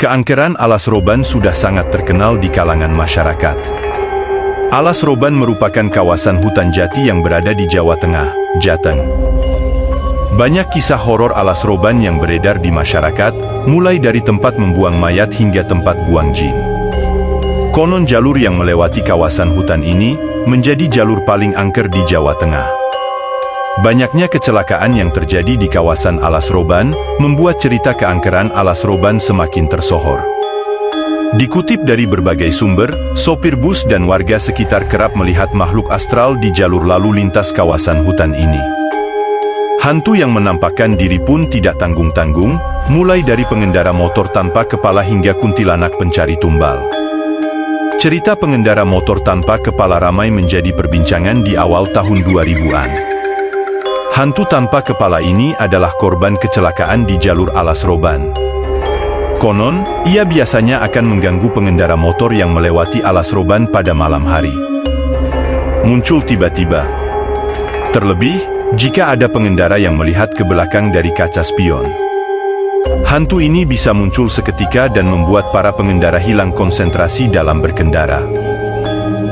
Keangkeran Alas Roban sudah sangat terkenal di kalangan masyarakat. Alas Roban merupakan kawasan hutan jati yang berada di Jawa Tengah, Jateng. Banyak kisah horor Alas Roban yang beredar di masyarakat, mulai dari tempat membuang mayat hingga tempat buang jin. Konon jalur yang melewati kawasan hutan ini menjadi jalur paling angker di Jawa Tengah. Banyaknya kecelakaan yang terjadi di kawasan Alas Roban membuat cerita keangkeran Alas Roban semakin tersohor. Dikutip dari berbagai sumber, sopir bus dan warga sekitar kerap melihat makhluk astral di jalur lalu lintas kawasan hutan ini. Hantu yang menampakkan diri pun tidak tanggung-tanggung, mulai dari pengendara motor tanpa kepala hingga kuntilanak pencari tumbal. Cerita pengendara motor tanpa kepala ramai menjadi perbincangan di awal tahun 2000-an. Hantu tanpa kepala ini adalah korban kecelakaan di jalur Alas Roban. Konon, ia biasanya akan mengganggu pengendara motor yang melewati Alas Roban pada malam hari. Muncul tiba-tiba. Terlebih, jika ada pengendara yang melihat ke belakang dari kaca spion. Hantu ini bisa muncul seketika dan membuat para pengendara hilang konsentrasi dalam berkendara.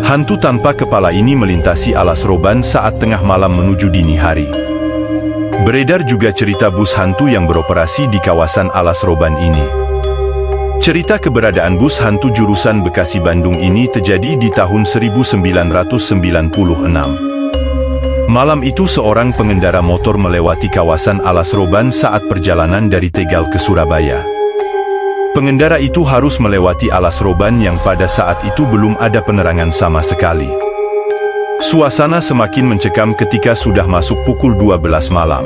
Hantu tanpa kepala ini melintasi Alas Roban saat tengah malam menuju dini hari. Beredar juga cerita bus hantu yang beroperasi di kawasan Alas Roban ini. Cerita keberadaan bus hantu jurusan Bekasi-Bandung ini terjadi di tahun 1996. Malam itu seorang pengendara motor melewati kawasan Alas Roban saat perjalanan dari Tegal ke Surabaya. Pengendara itu harus melewati Alas Roban yang pada saat itu belum ada penerangan sama sekali. Suasana semakin mencekam ketika sudah masuk pukul 12 malam.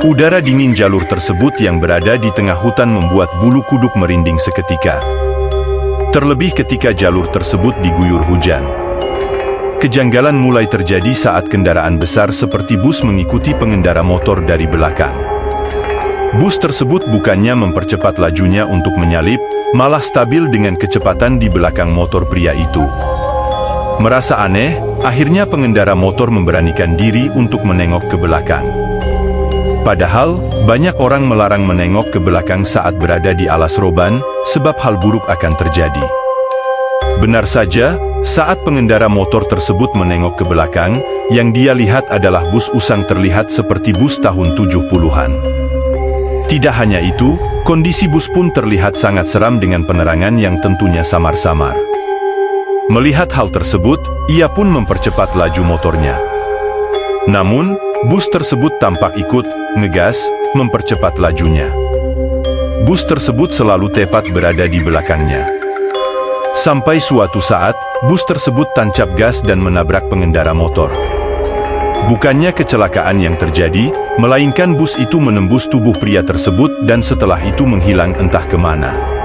Udara dingin jalur tersebut yang berada di tengah hutan membuat bulu kuduk merinding seketika. Terlebih ketika jalur tersebut diguyur hujan. Kejanggalan mulai terjadi saat kendaraan besar seperti bus mengikuti pengendara motor dari belakang. Bus tersebut bukannya mempercepat lajunya untuk menyalip, malah stabil dengan kecepatan di belakang motor pria itu. Merasa aneh, akhirnya pengendara motor memberanikan diri untuk menengok ke belakang. Padahal, banyak orang melarang menengok ke belakang saat berada di Alas Roban, sebab hal buruk akan terjadi. Benar saja, saat pengendara motor tersebut menengok ke belakang, yang dia lihat adalah bus usang terlihat seperti bus tahun 70-an. Tidak hanya itu, kondisi bus pun terlihat sangat seram dengan penerangan yang tentunya samar-samar. Melihat hal tersebut, ia pun mempercepat laju motornya. Namun, bus tersebut tampak ikut ngegas, mempercepat lajunya. Bus tersebut selalu tepat berada di belakangnya. Sampai suatu saat, bus tersebut tancap gas dan menabrak pengendara motor. Bukannya kecelakaan yang terjadi, melainkan bus itu menembus tubuh pria tersebut dan setelah itu menghilang entah kemana.